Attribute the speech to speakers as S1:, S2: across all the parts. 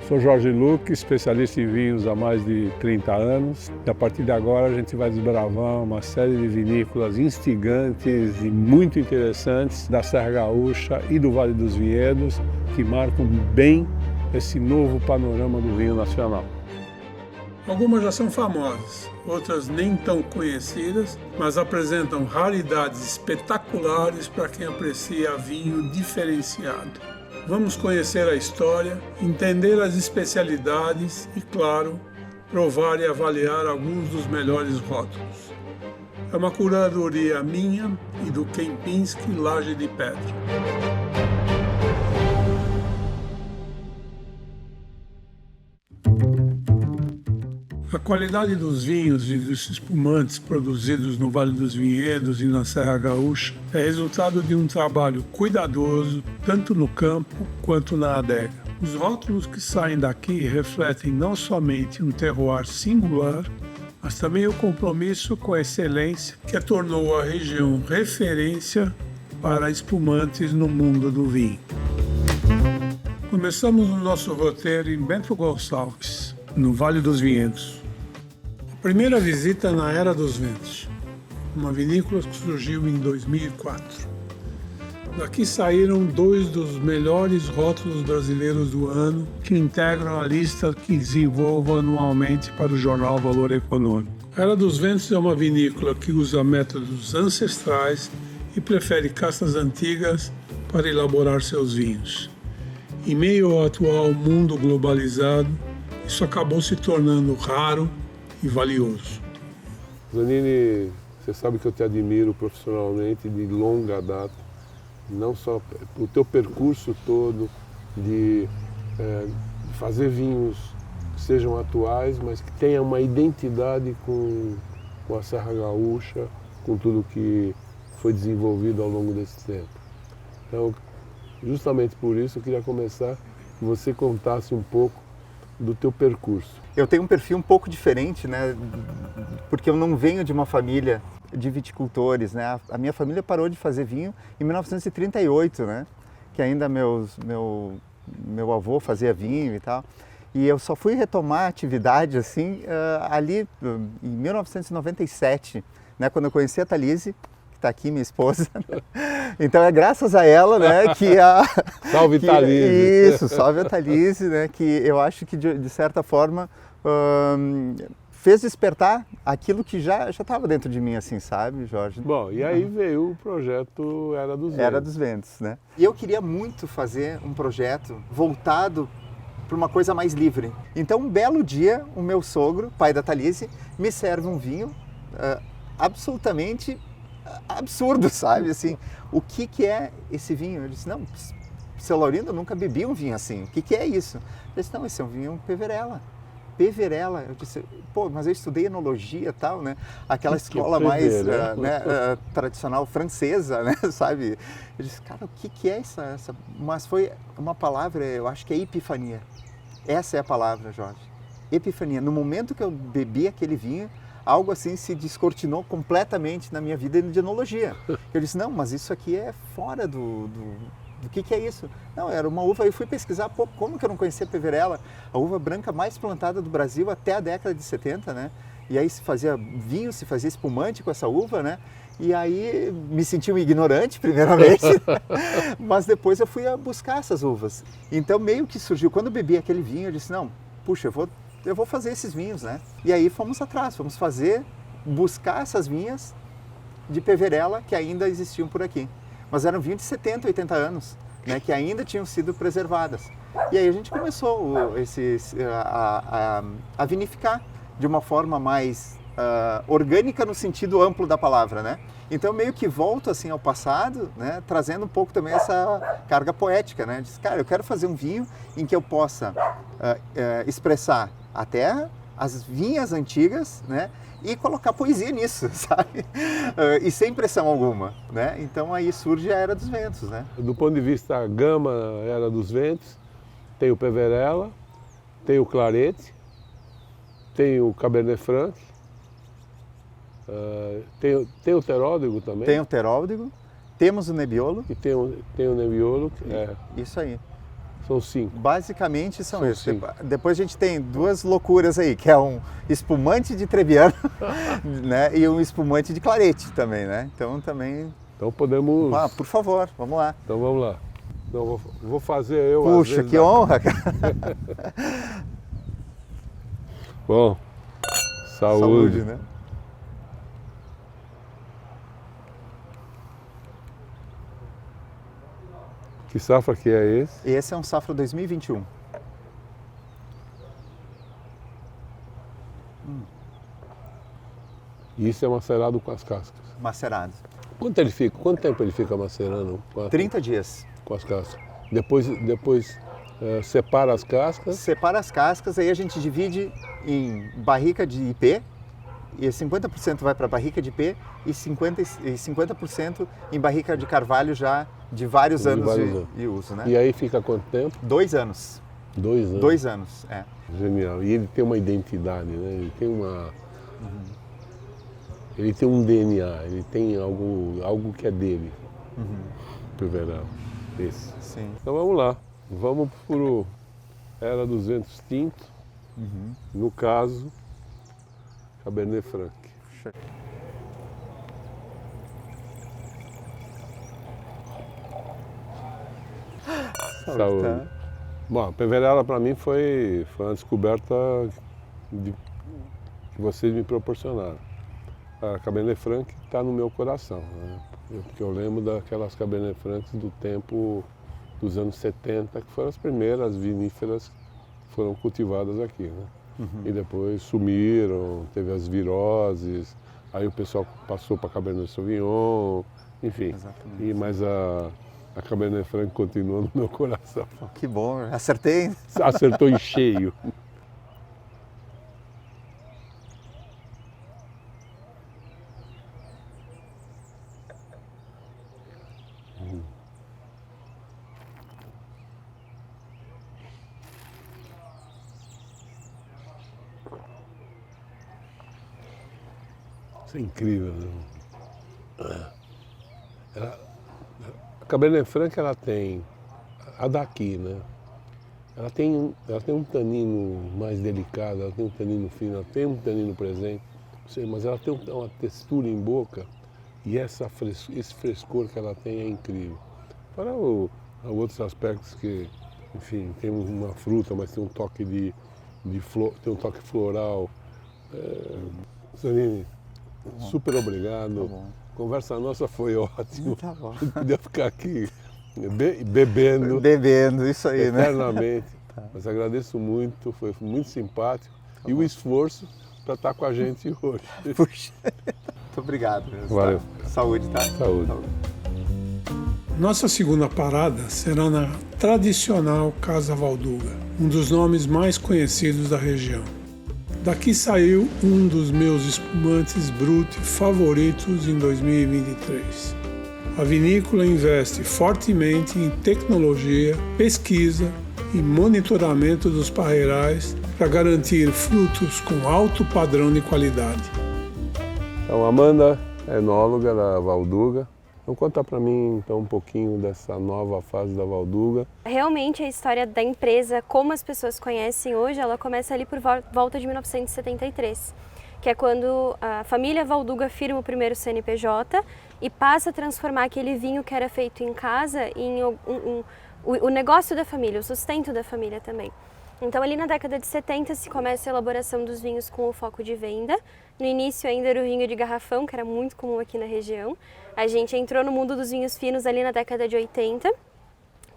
S1: Sou Jorge Luque, especialista em vinhos há mais de 30 anos. E a partir de agora a gente vai desbravar uma série de vinícolas instigantes e muito interessantes da Serra Gaúcha e do Vale dos Vinhedos, que marcam bem esse novo panorama do vinho nacional.
S2: Algumas já são famosas, outras nem tão conhecidas, mas apresentam raridades espetaculares para quem aprecia vinho diferenciado. Vamos conhecer a história, entender as especialidades e, claro, provar e avaliar alguns dos melhores rótulos. É uma curadoria minha e do Kempinski Laje de Pedra. A qualidade dos vinhos e dos espumantes produzidos no Vale dos Vinhedos e na Serra Gaúcha é resultado de um trabalho cuidadoso, tanto no campo quanto na adega. Os rótulos que saem daqui refletem não somente um terroir singular, mas também o compromisso com a excelência que tornou a região referência para espumantes no mundo do vinho. Começamos o nosso roteiro em Bento Gonçalves, no Vale dos Vinhedos. A primeira visita na Era dos Ventos, uma vinícola que surgiu em 2004. Daqui saíram dois dos melhores rótulos brasileiros do ano, que integram a lista que desenvolvo anualmente para o jornal Valor Econômico. A Era dos Ventos é uma vinícola que usa métodos ancestrais e prefere castas antigas para elaborar seus vinhos. Em meio ao atual mundo globalizado, isso acabou se tornando raro e valioso.
S1: Zanini, você sabe que eu te admiro profissionalmente de longa data, não só o teu percurso todo de fazer vinhos que sejam atuais, mas que tenham uma identidade com a Serra Gaúcha, com tudo que foi desenvolvido ao longo desse tempo. Então, justamente por isso eu queria começar que você contasse um pouco do teu percurso.
S3: Eu tenho um perfil um pouco diferente, né? Porque eu não venho de uma família de viticultores, né? A minha família parou de fazer vinho em 1938, né? Que ainda meu avô fazia vinho e tal. E eu só fui retomar a atividade assim ali em 1997, né? Quando eu conheci a Thalise, que está aqui, minha esposa. Então é graças a ela, né, que a...
S1: Salve Thalise!
S3: Isso, salve a Thalise, né, que eu acho que de certa forma fez despertar aquilo que já estava dentro de mim, assim, sabe, Jorge?
S1: Bom, e aí veio o projeto Era dos Ventos.
S3: Era dos Ventos, né? E eu queria muito fazer um projeto voltado para uma coisa mais livre. Então, um belo dia, o meu sogro, pai da Thalise, me serve um vinho absolutamente absurdo, sabe? Assim, o que é esse vinho? Eu disse, não, seu Laurindo, eu nunca bebi um vinho assim. O que é isso? Eu disse, não, esse é um vinho Peverella. Peverella. Eu disse, pô, mas eu estudei enologia e tal, né? Aquela escola mais tradicional francesa, né? Sabe? Eu disse, cara, o que é essa? Mas foi uma palavra, eu acho que é epifania. Essa é a palavra, Jorge. Epifania. No momento que eu bebi aquele vinho, algo assim se descortinou completamente na minha vida de enologia. Eu disse, não, mas isso aqui é fora do que é isso? Não, era uma uva, eu fui pesquisar, pô, como que eu não conhecia Peverella? A uva branca mais plantada do Brasil até a década de 70, né? E aí se fazia vinho, se fazia espumante com essa uva, né? E aí me senti um ignorante, primeiramente, mas depois eu fui a buscar essas uvas. Então meio que surgiu, quando eu bebi aquele vinho, eu disse, não, puxa, eu vou fazer esses vinhos, né? E aí fomos atrás, fomos buscar essas vinhas de Peverella que ainda existiam por aqui. Mas eram vinhos de 70, 80 anos, né? Que ainda tinham sido preservadas. E aí a gente começou a vinificar de uma forma mais orgânica no sentido amplo da palavra, né? Então meio que volto assim ao passado, né? Trazendo um pouco também essa carga poética, né? Diz, cara, eu quero fazer um vinho em que eu possa expressar a terra, as vinhas antigas, né? E colocar poesia nisso, sabe? E sem pressão alguma, né? Então aí surge a Era dos Ventos, né?
S1: Do ponto de vista gama Era dos Ventos, tem o Peverella, tem o Clarete, tem o Cabernet Franc, tem o Teródego também.
S3: Tem o Teródego, temos o Nebbiolo.
S1: E tem o Nebbiolo.
S3: Isso aí.
S1: São 5.
S3: Basicamente são
S1: São
S3: esses.
S1: 5.
S3: Depois a gente tem duas loucuras aí, que é um espumante de Trebbiano, né? E um espumante de Clarete também, né? Então também...
S1: Então podemos...
S3: Ah, por favor, vamos lá.
S1: Então vamos lá. Então, vou fazer eu.
S3: Puxa, que honra, cara.
S1: Bom, saúde.
S3: né?
S1: Que safra que é esse?
S3: Esse é um safra 2021.
S1: E isso é macerado com as cascas.
S3: Macerado.
S1: Quanto tempo ele fica macerando
S3: 30 dias.
S1: com as cascas? Depois separa as cascas.
S3: Separa as cascas, aí a gente divide em barrica de IP, e 50% vai para barrica de IP e 50% em barrica de carvalho já de vários anos de uso, né?
S1: E aí fica quanto tempo?
S3: 2 anos.
S1: 2 anos.
S3: 2 anos, é.
S1: Genial. E ele tem uma identidade, né? Ele tem uma... Ele tem um DNA, ele tem algo que é dele. Peverell. Esse.
S3: Sim.
S1: Então vamos lá. Vamos pro Era dos Ventos Tinto. No caso, Cabernet Franc. Saúde.
S3: Tá.
S1: Bom, a Peverella para mim foi uma descoberta que vocês me proporcionaram. A Cabernet Franc está no meu coração, né? Porque eu lembro daquelas Cabernet Francs do tempo dos anos 70, que foram as primeiras viníferas que foram cultivadas aqui, né? E depois sumiram, teve as viroses, aí o pessoal passou para Cabernet Sauvignon, enfim.
S3: Exatamente.
S1: Mas a Cabernet Franc continua no meu coração.
S3: Que bom, acertei.
S1: Acertou em cheio. Isso é incrível, né? A Cabernet Franc, ela tem, a daqui, né? Ela tem um tanino mais delicado, ela tem um tanino fino, ela tem um tanino presente, mas ela tem uma textura em boca e esse frescor que ela tem é incrível. Fora outros aspectos que, enfim, tem uma fruta, mas tem um toque de flor, tem um toque floral. Zanini, super obrigado.
S3: Tá bom.
S1: A conversa nossa foi ótima.
S3: Tá bom.
S1: Eu podia ficar aqui bebendo
S3: Bebendo, isso aí, né?
S1: eternamente. Mas agradeço muito, foi muito simpático. E o esforço para estar com a gente hoje.
S3: Puxa, muito obrigado mesmo.
S1: Valeu.
S3: Tá? Saúde, tá?
S1: Saúde.
S2: Nossa segunda parada será na tradicional Casa Valduga, um dos nomes mais conhecidos da região. Daqui saiu um dos meus espumantes Brut favoritos em 2023. A vinícola investe fortemente em tecnologia, pesquisa e monitoramento dos parreirais para garantir frutos com alto padrão de qualidade.
S1: Então, Amanda é enóloga da Valduga. Então, conta para mim então um pouquinho dessa nova fase da Valduga.
S4: Realmente a história da empresa, como as pessoas conhecem hoje, ela começa ali por volta de 1973, que é quando a família Valduga firma o primeiro CNPJ e passa a transformar aquele vinho que era feito em casa em o negócio da família, o sustento da família também. Então ali na década de 70 se começa a elaboração dos vinhos com o foco de venda. No início ainda era o vinho de garrafão, que era muito comum aqui na região. A gente entrou no mundo dos vinhos finos ali na década de 80,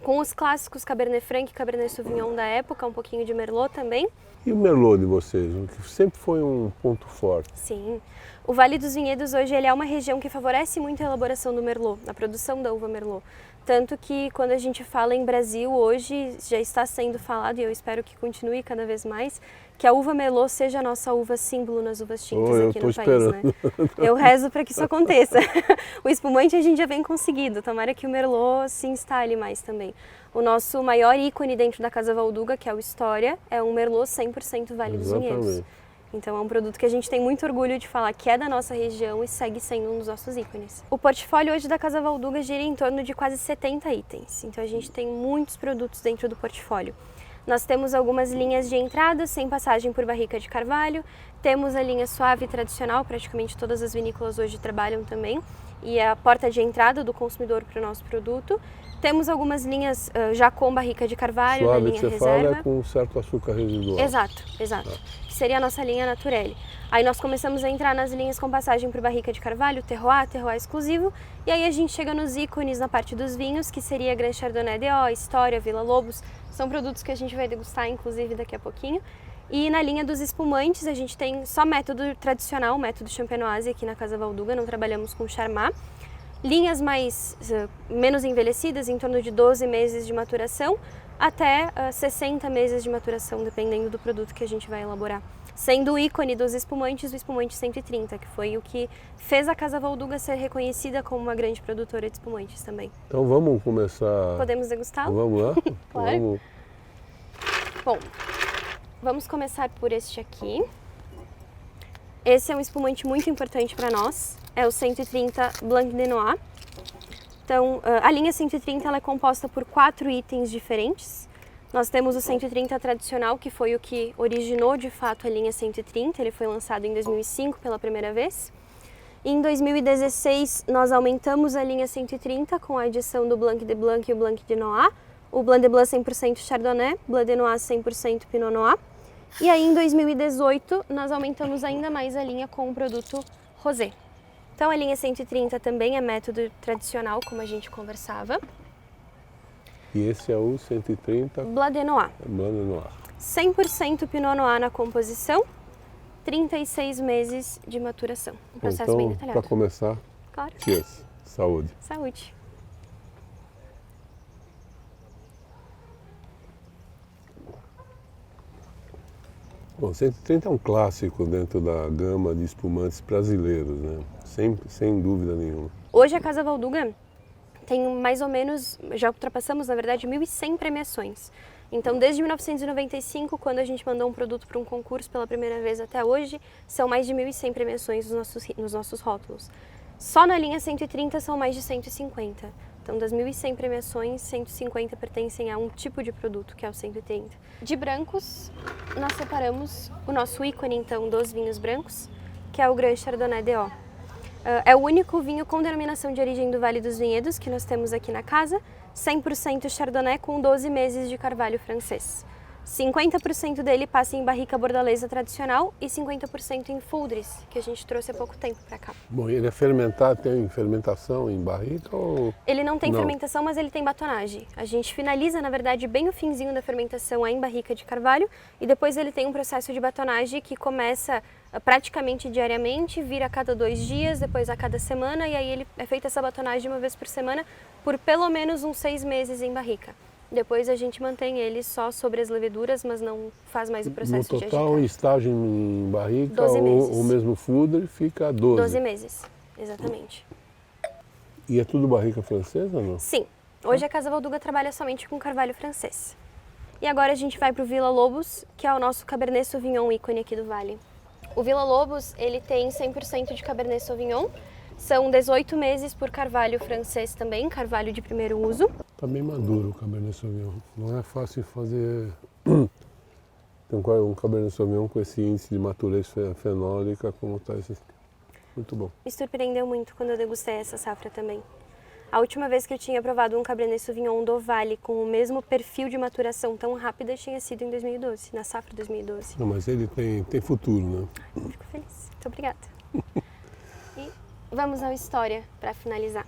S4: com os clássicos Cabernet Franc e Cabernet Sauvignon da época, um pouquinho de Merlot também.
S1: E o Merlot de vocês, que sempre foi um ponto forte.
S4: Sim. O Vale dos Vinhedos hoje ele é uma região que favorece muito a elaboração do Merlot, a produção da uva Merlot. Tanto que quando a gente fala em Brasil hoje, já está sendo falado, e eu espero que continue cada vez mais, que a uva Merlot seja a nossa uva símbolo nas uvas tintas aqui no país, né? Eu rezo para que isso aconteça. O espumante a gente já vem conseguido, tomara que o Merlot se instale mais também. O nosso maior ícone dentro da Casa Valduga, que é o História, é um Merlot 100% Vale dos Vinhedos. Então é um produto que a gente tem muito orgulho de falar que é da nossa região e segue sendo um dos nossos ícones. O portfólio hoje da Casa Valduga gira em torno de quase 70 itens, então a gente tem muitos produtos dentro do portfólio. Nós temos algumas linhas de entrada sem passagem por barrica de carvalho, temos a linha suave tradicional, praticamente todas as vinícolas hoje trabalham também, e é a porta de entrada do consumidor para o nosso produto. Temos algumas linhas já com barrica de carvalho,
S1: Suave,
S4: na linha
S1: que você
S4: reserva.
S1: fala, é com um certo açúcar residual.
S4: Exato. Que seria a nossa linha Naturelle. Aí nós começamos a entrar nas linhas com passagem por barrica de carvalho, terroir exclusivo, e aí a gente chega nos ícones na parte dos vinhos, que seria Grand Chardonnay DO, História, Villa Lobos, são produtos que a gente vai degustar inclusive daqui a pouquinho. E na linha dos espumantes a gente tem só método tradicional, método Champenoise aqui na Casa Valduga, não trabalhamos com Charmat. Linhas menos envelhecidas, em torno de 12 meses de maturação, até 60 meses de maturação, dependendo do produto que a gente vai elaborar. Sendo o ícone dos espumantes, o espumante 130, que foi o que fez a Casa Valduga ser reconhecida como uma grande produtora de espumantes também.
S1: Então vamos começar...
S4: Podemos degustá-lo?
S1: Vamos lá?
S4: Claro.
S1: Vamos.
S4: Bom, vamos começar por este aqui. Esse é um espumante muito importante para nós, é o 130 Blanc de Noir. Então, a linha 130 ela é composta por 4 itens diferentes. Nós temos o 130 tradicional, que foi o que originou de fato a linha 130, ele foi lançado em 2005 pela primeira vez. Em 2016, nós aumentamos a linha 130 com a adição do Blanc de Blanc e o Blanc de Noir, o Blanc de Blanc 100% Chardonnay, Blanc de Noir 100% Pinot Noir. E aí em 2018, nós aumentamos ainda mais a linha com o produto Rosé. Então a linha 130 também é método tradicional, como a gente conversava.
S1: E esse é o 130
S4: Blanc de Noir.
S1: Blanc de Noir.
S4: 100% Pinot Noir na composição, 36 meses de maturação. Um processo bem
S1: Então,
S4: detalhado.
S1: para começar,
S4: Claro.
S1: cheers. Saúde.
S4: Saúde.
S1: Bom, 130 é um clássico dentro da gama de espumantes brasileiros, né? Sem dúvida nenhuma.
S4: Hoje a Casa Valduga tem mais ou menos, já ultrapassamos na verdade 1.100 premiações. Então desde 1995, quando a gente mandou um produto para um concurso pela primeira vez até hoje, são mais de 1.100 premiações nos nossos rótulos. Só na linha 130 são mais de 150. Então das 1.100 premiações, 150 pertencem a um tipo de produto, que é o 130. De brancos, nós separamos o nosso ícone então dos vinhos brancos, que é o Grand Chardonnay DO. É o único vinho com denominação de origem do Vale dos Vinhedos que nós temos aqui na casa, 100% Chardonnay com 12 meses de carvalho francês. 50% dele passa em barrica bordalesa tradicional e 50% em Fuldres, que a gente trouxe há pouco tempo para cá.
S1: Bom, ele é fermentado, tem fermentação em barrica ou...
S4: Ele não tem
S1: Não.
S4: fermentação, mas ele tem batonagem. A gente finaliza, na verdade, bem o finzinho da fermentação em barrica de carvalho e depois ele tem um processo de batonagem que começa praticamente diariamente, vira a cada 2 dias, depois a cada semana e aí ele é feita essa batonagem uma vez por semana por pelo menos uns 6 meses em barrica. Depois a gente mantém ele só sobre as leveduras, mas não faz mais o processo
S1: No
S4: de
S1: total,
S4: agitar.
S1: estágio em barrica
S4: 12 meses.
S1: ou mesmo fudre fica 12.
S4: 12 meses, exatamente.
S1: E é tudo barrica francesa ou não?
S4: Sim, hoje a Casa Valduga trabalha somente com carvalho francês. E agora a gente vai para o Villa Lobos, que é o nosso Cabernet Sauvignon ícone aqui do Vale. O Villa Lobos, ele tem 100% de Cabernet Sauvignon, são 18 meses por carvalho francês também, carvalho de primeiro uso.
S1: Está bem maduro o Cabernet Sauvignon. Não é fácil fazer um Cabernet Sauvignon com esse índice de maturez fenólica como está esse. Muito bom.
S4: Me surpreendeu muito quando eu degustei essa safra também. A última vez que eu tinha provado um Cabernet Sauvignon do Vale com o mesmo perfil de maturação tão rápida tinha sido em 2012, na safra 2012.
S1: Não, mas ele tem futuro, né?
S4: Fico feliz. Muito obrigada. E vamos ao História para finalizar.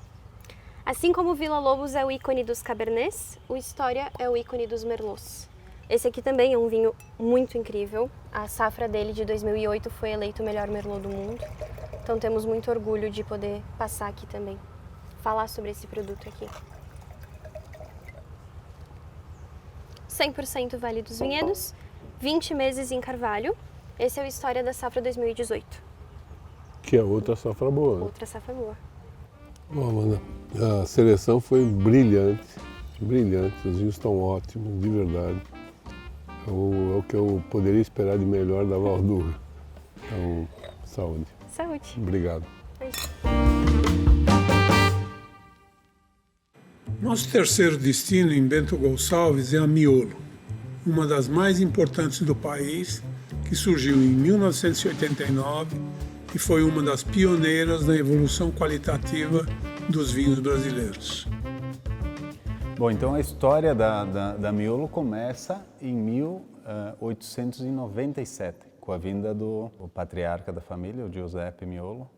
S4: Assim como o Villa Lobos é o ícone dos Cabernets, o História é o ícone dos Merlots. Esse aqui também é um vinho muito incrível. A safra dele de 2008 foi eleito o melhor Merlot do mundo. Então temos muito orgulho de poder passar aqui também, falar sobre esse produto aqui. 100% Vale dos Vinhedos, 20 meses em carvalho. Esse é o História da safra 2018.
S1: Que é outra safra boa. Né?
S4: Outra safra boa.
S1: Bom, Amanda, a seleção foi brilhante, brilhante. Os vinhos estão ótimos, de verdade. É o que eu poderia esperar de melhor da Valduga. Então, saúde.
S4: Saúde.
S1: Obrigado.
S2: Nosso terceiro destino em Bento Gonçalves é a Miolo, uma das mais importantes do país, que surgiu em 1989 e foi uma das pioneiras na evolução qualitativa dos vinhos brasileiros.
S5: Bom, então a história da Miolo começa em 1897, com a vinda do patriarca da família, o Giuseppe Miolo.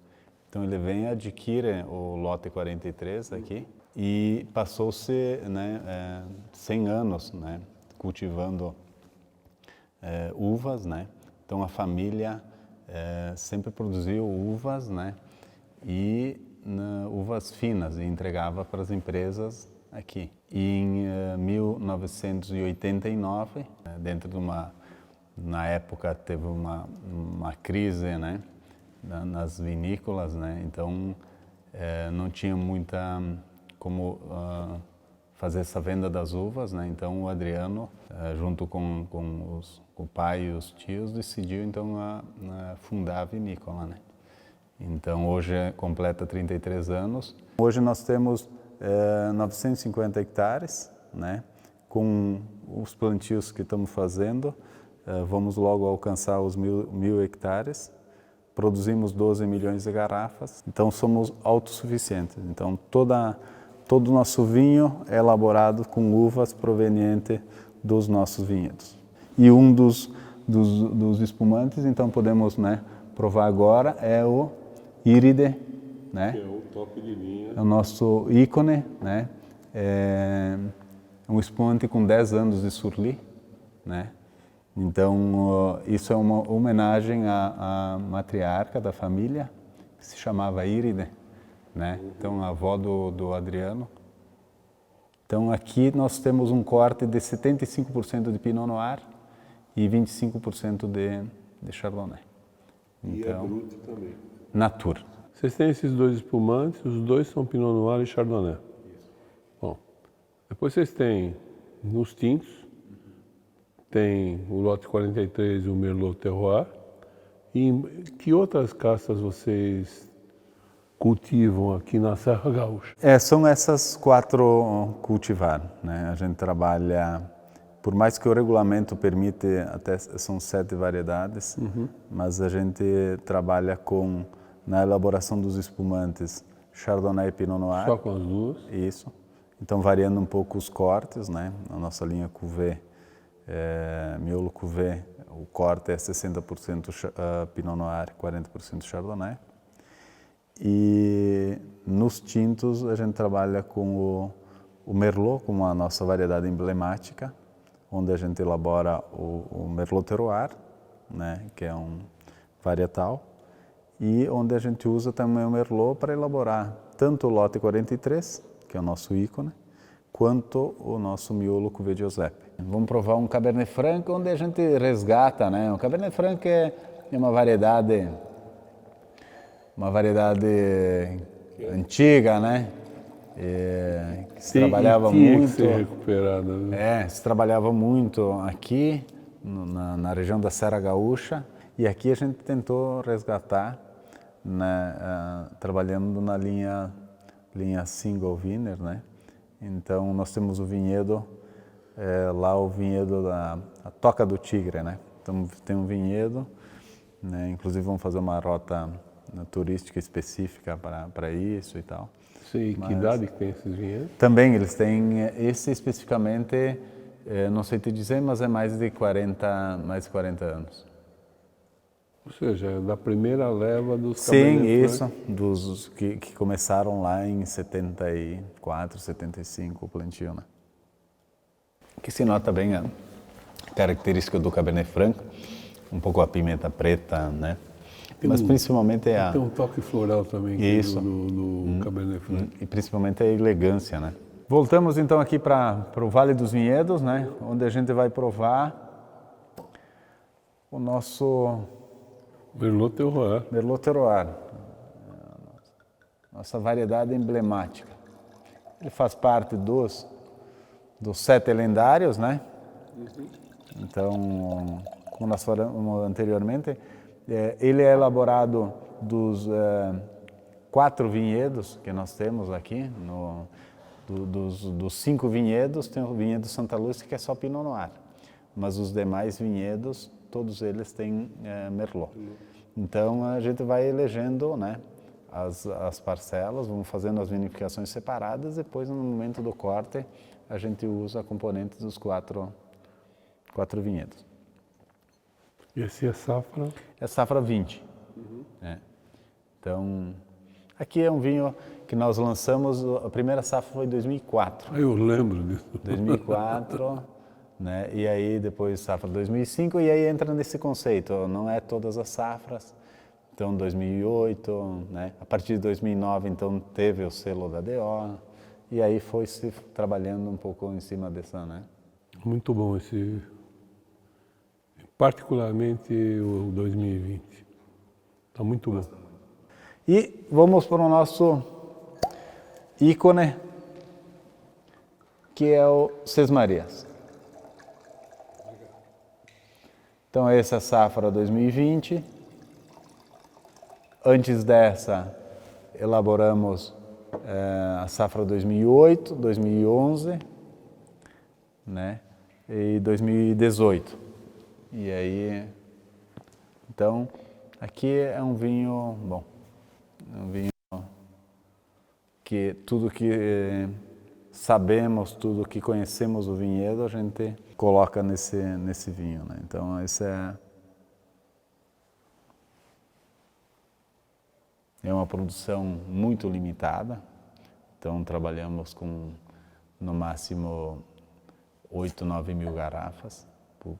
S5: Então ele vem, adquire o lote 43 aqui e passou-se 100 anos cultivando uvas, né? Então a família sempre produziu uvas, né? E uvas finas e entregava para as empresas aqui. E em 1989, dentro de na época teve uma crise, né? Nas vinícolas, né? Então não tinha muita como fazer essa venda das uvas, né? Então o Adriano, junto com o pai e os tios, decidiu então fundar a vinícola, né? Então hoje completa 33 anos. Hoje nós temos 950 hectares, né? Com os plantios que estamos fazendo, vamos logo alcançar os 1.000 hectares. Produzimos 12 milhões de garrafas, então somos autossuficientes. Então todo o nosso vinho é elaborado com uvas provenientes dos nossos vinhedos. E um dos espumantes, então podemos, né, provar agora, é o Íride, né?
S1: Que é o top de linha.
S5: É o nosso ícone, né? É um espumante com 10 anos de surli, né? Então, isso é uma homenagem à matriarca da família, que se chamava Íride, né? Então, a avó do Adriano. Então, aqui nós temos um corte de 75% de Pinot Noir e 25% de Chardonnay.
S1: E
S5: então,
S1: é Brut também.
S5: Natur.
S1: Vocês têm esses dois espumantes, os dois são Pinot Noir e Chardonnay. Bom, depois vocês têm nos tintos, tem o lote 43 e o Merlot Terroir. E que outras castas vocês cultivam aqui na Serra Gaúcha?
S5: São essas 4 cultivar, né? A gente trabalha, por mais que o regulamento permite, até são 7 variedades, mas a gente trabalha na elaboração dos espumantes, Chardonnay e Pinot Noir.
S1: Só com as duas?
S5: Isso. Então, variando um pouco os cortes, né? A nossa linha Cuvée, Miolo Cuvée, o corte é 60% Pinot Noir, 40% Chardonnay. E nos tintos a gente trabalha com o Merlot, como a nossa variedade emblemática, onde a gente elabora o Merlot Terroir, né? Que é um varietal, e onde a gente usa também o Merlot para elaborar tanto o lote 43, que é o nosso ícone, quanto o nosso Miolo Cuvée Giuseppe. Vamos provar um Cabernet Franc, onde a gente resgata, né? O Cabernet Franc é uma variedade antiga, né? Que se trabalhava muito.
S1: Que ser recuperada, né?
S5: Se trabalhava muito aqui na região da Serra Gaúcha, e aqui a gente tentou resgatar, né, trabalhando na linha single vinner, né? Então nós temos o vinhedo lá, o vinhedo da Toca do Tigre, né? Então tem um vinhedo, né? Inclusive vamos fazer uma rota turística específica para isso e tal.
S1: Sim, que idade que tem esses vinhedos?
S5: Também eles têm, esse especificamente, não sei te dizer, mas é mais de 40 anos.
S1: Ou seja, é da primeira leva dos
S5: Sim,
S1: Cabernet
S5: isso, dos que começaram lá em 74, 75, o plantio, né? Que se nota bem a característica do Cabernet Franc, um pouco a pimenta preta, né? Mas principalmente
S1: Tem um toque floral também
S5: isso.
S1: do Cabernet Franc.
S5: E principalmente a elegância, né? Voltamos então aqui para o Vale dos Vinhedos, né? Onde a gente vai provar o nosso
S1: Merlot Terroir.
S5: Merlot Terroir, nossa variedade emblemática. Ele faz parte dos 7 lendários, né? Então, como nós falamos anteriormente, Ele é elaborado dos 4 vinhedos que nós temos aqui. Dos 5 vinhedos, tem o vinhedo Santa Lúcia que é só Pinot Noir. Mas os demais vinhedos, todos eles têm Merlot. Então a gente vai elegendo, né, as parcelas, vamos fazendo as vinificações separadas, depois no momento do corte a gente usa componentes dos 4 vinhedos.
S1: E esse é safra?
S5: É safra 20. Então, aqui é um vinho que nós lançamos, a primeira safra foi em 2004.
S1: Eu lembro disso.
S5: 2004, né? E aí depois safra 2005, e aí entra nesse conceito, não é todas as safras. Então 2008, né? A partir de 2009 então teve o selo da DO, e aí foi se trabalhando um pouco em cima dessa, né?
S1: Muito bom esse, particularmente o 2020. Está muito bom.
S5: E vamos para o nosso ícone, que é o Sesmarias. Então essa é a safra 2020. Antes dessa, elaboramos a safra 2008, 2011, né, e 2018. E aí, então, aqui é um vinho bom, é um vinho que tudo que sabemos, tudo que conhecemos do vinhedo, a gente coloca nesse vinho, né? Então, esse é uma produção muito limitada, então trabalhamos com no máximo 8, 9 mil garrafas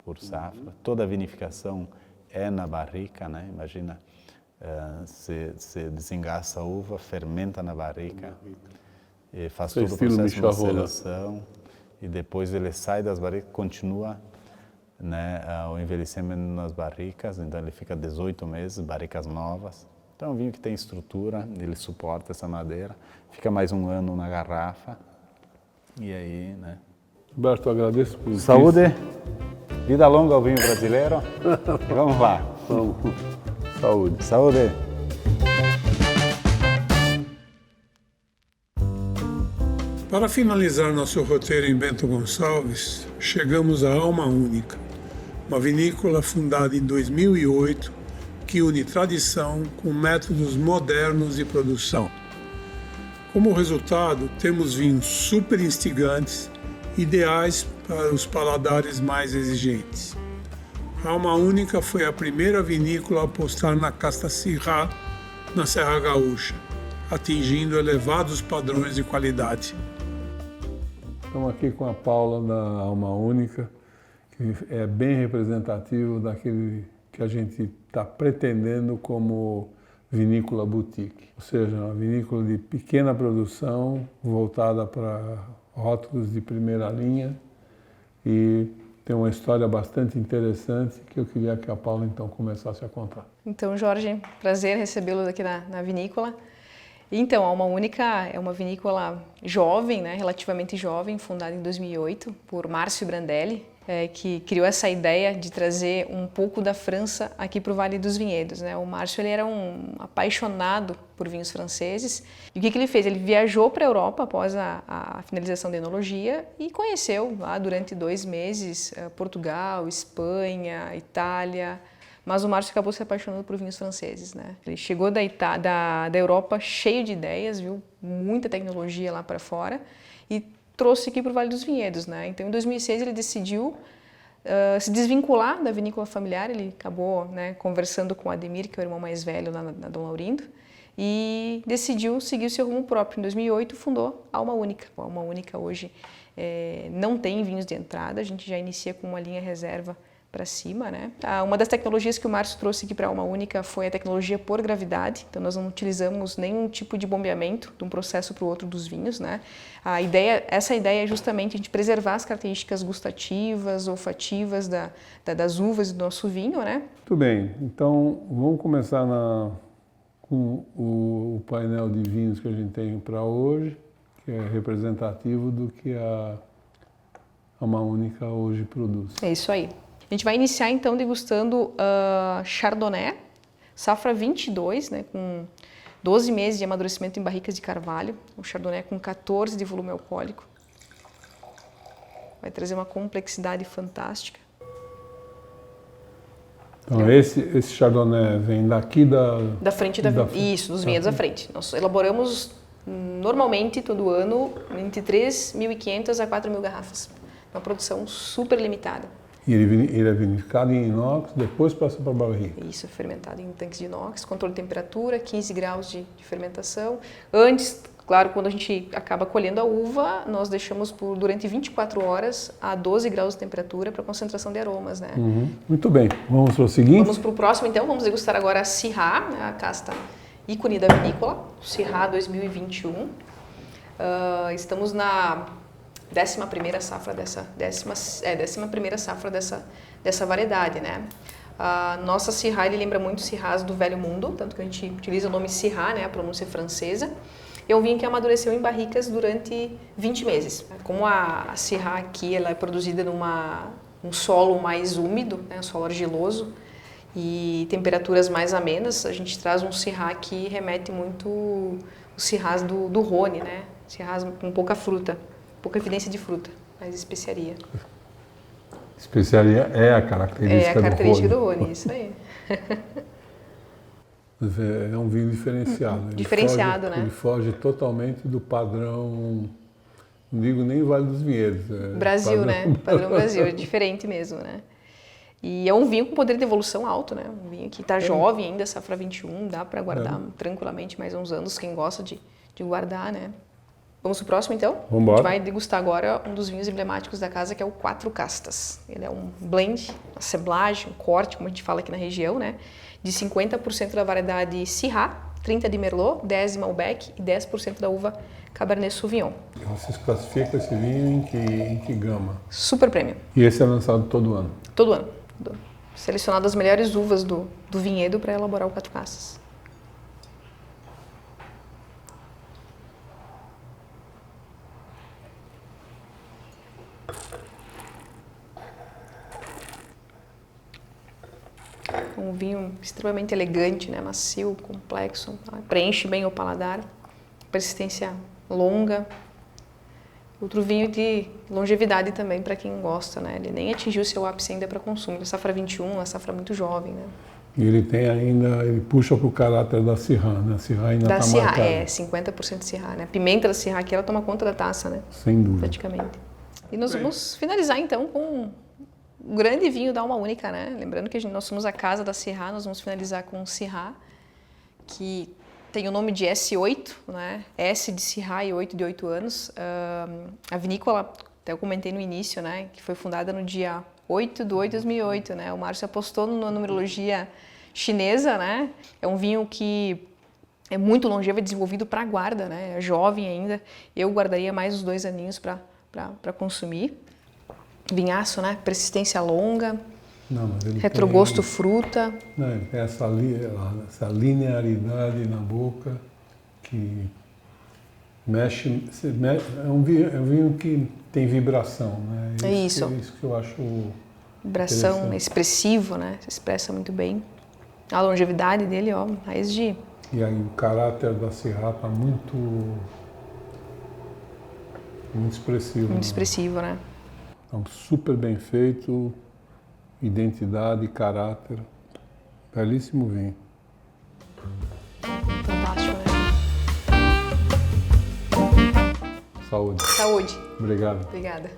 S5: por safra. Toda a vinificação é na barrica, né? Imagina, você desengaça a uva, fermenta na barrica, e faz todo o processo de maceração, e depois ele sai das barricas, continua, né, o envelhecimento nas barricas, então ele fica 18 meses, barricas novas. Então é um vinho que tem estrutura, ele suporta essa madeira, fica mais um ano na garrafa, e aí, né?
S1: Roberto, agradeço por isso.
S5: Saúde, vida longa ao vinho brasileiro, e vamos lá.
S1: Vamos. Saúde.
S5: Saúde.
S2: Para finalizar nosso roteiro em Bento Gonçalves, chegamos à Alma Única, uma vinícola fundada em 2008 que une tradição com métodos modernos de produção. Como resultado, temos vinhos super instigantes, ideais para os paladares mais exigentes. A Alma Única foi a primeira vinícola a apostar na casta Syrah na Serra Gaúcha, atingindo elevados padrões de qualidade.
S1: Estamos aqui com a Paula da Alma Única, que é bem representativo daquele que a gente está pretendendo como vinícola boutique. Ou seja, uma vinícola de pequena produção, voltada para rótulos de primeira linha, e tem uma história bastante interessante que eu queria que a Paula então começasse a contar.
S6: Então, Jorge, prazer recebê-lo aqui na vinícola. Então, a Alma Única é uma vinícola jovem, né, relativamente jovem, fundada em 2008 por Márcio Brandelli, que criou essa ideia de trazer um pouco da França aqui para o Vale dos Vinhedos, né? O Márcio, ele era um apaixonado por vinhos franceses, e o que ele fez? Ele viajou para a Europa após a finalização da enologia e conheceu lá durante 2 meses Portugal, Espanha, Itália, mas o Márcio acabou se apaixonando por vinhos franceses, né? Ele chegou da Europa cheio de ideias, viu muita tecnologia lá para fora e trouxe aqui para o Vale dos Vinhedos, né? Então, em 2006, ele decidiu se desvincular da vinícola familiar. Ele acabou, né, conversando com o Ademir, que é o irmão mais velho lá na Dom Laurindo, e decidiu seguir o seu rumo próprio. Em 2008, fundou a Alma Única. A Alma Única hoje não tem vinhos de entrada, a gente já inicia com uma linha reserva para cima, né? Uma das tecnologias que o Márcio trouxe aqui para a Alma Única foi a tecnologia por gravidade. Então, nós não utilizamos nenhum tipo de bombeamento de um processo para o outro dos vinhos, né? Essa ideia é justamente a gente preservar as características gustativas, olfativas das uvas do nosso vinho, né?
S1: Muito bem, então vamos começar com o painel de vinhos que a gente tem para hoje, que é representativo do que a Alma Única hoje produz.
S6: É isso aí. A gente vai iniciar então degustando Chardonnay, Safra 22, né, com 12 meses de amadurecimento em barricas de carvalho. Um Chardonnay com 14 de volume alcoólico. Vai trazer uma complexidade fantástica.
S2: Então esse Chardonnay vem daqui
S6: da frente isso, dos vinhedos da frente. Nós elaboramos normalmente todo ano entre 3.500 a 4.000 garrafas. Uma produção super limitada.
S2: E ele é vinificado em inox, depois passa para barrica.
S6: Isso, é fermentado em tanques de inox, controle de temperatura, 15 graus de fermentação. Antes, claro, quando a gente acaba colhendo a uva, nós deixamos durante 24 horas a 12 graus de temperatura para concentração de aromas, né?
S2: Muito bem, vamos para o seguinte?
S6: Vamos para o próximo, então. Vamos degustar agora a Syrah, né, a casta ícone da vinícola, Syrah 2021. Estamos na 11ª safra dessa variedade, né? A nossa Syrah, ele lembra muito Syrahs do Velho Mundo, tanto que a gente utiliza o nome Syrah, né, a pronúncia francesa. É um vinho que amadureceu em barricas durante 20 meses. Como a Syrah aqui, ela é produzida num solo mais úmido, né, um solo argiloso, e temperaturas mais amenas, a gente traz um Syrah que remete muito os Syrahs do Rhône, né? Syrahs com pouca fruta. Pouca evidência de fruta, mais especiaria.
S2: Especiaria é a característica
S6: do Rhône, isso aí.
S2: É um vinho diferenciado.
S6: Diferenciado, né?
S2: Ele foge totalmente do padrão, não digo nem Vale dos Vinhedos.
S6: Brasil,
S2: padrão...
S6: né? Padrão Brasil, é diferente mesmo, né? E é um vinho com poder de evolução alto, né? Um vinho que está jovem ainda, safra 21, dá para guardar tranquilamente mais uns anos, quem gosta de guardar, né? Vamos pro próximo, então?
S2: Vamos embora.
S6: A gente vai degustar agora um dos vinhos emblemáticos da casa, que é o Quatro Castas. Ele é um blend, uma seblagem, um corte, como a gente fala aqui na região, né? De 50% da variedade Syrah, 30% de Merlot, 10% de Malbec e 10% da uva Cabernet Sauvignon.
S2: Vocês classificam esse vinho em que gama?
S6: Super premium.
S2: E esse é lançado todo ano?
S6: Todo ano. Selecionado as melhores uvas do vinhedo para elaborar o Quatro Castas. Um vinho extremamente elegante, né? Macio, complexo, preenche bem o paladar, persistência longa. Outro vinho de longevidade também para quem gosta, né? Ele nem atingiu seu ápice ainda para consumo. A safra 21, uma safra muito jovem, né?
S2: E ele tem ainda, ele puxa para o caráter da Syrah, né? A Syrah ainda está marcada.
S6: É, 50% Syrah, né? A pimenta da Syrah aqui, ela toma conta da taça, né?
S2: Sem dúvida.
S6: Praticamente. E nós vamos finalizar então com um grande vinho da Alma Única, né? Lembrando que nós somos a casa da Syrah, nós vamos finalizar com um Syrah que tem o nome de S8, né? S de Syrah e 8 de 8 anos. A vinícola, até eu comentei no início, né? Que foi fundada no dia 8/8/2008, né? O Márcio apostou na numerologia chinesa, né? É um vinho que é muito longevo, é desenvolvido para guarda, né? É jovem ainda. Eu guardaria mais uns 2 aninhos para consumir. Vinhaço, né? Persistência longa.
S2: Não, mas ele
S6: retrogosto
S2: tem,
S6: fruta.
S2: Não, ele tem essa linearidade na boca que mexe. É um vinho que tem vibração, né?
S6: É isso.
S2: É isso que eu acho.
S6: Vibração expressivo, né? Se expressa muito bem. A longevidade dele, ó, raiz de.
S2: E aí o caráter da Syrah está muito expressivo.
S6: Muito expressivo, né?
S2: Então, super bem feito, identidade, caráter, belíssimo vinho.
S6: Fantástico, né?
S2: Saúde.
S6: Saúde.
S2: Obrigado.
S6: Obrigada.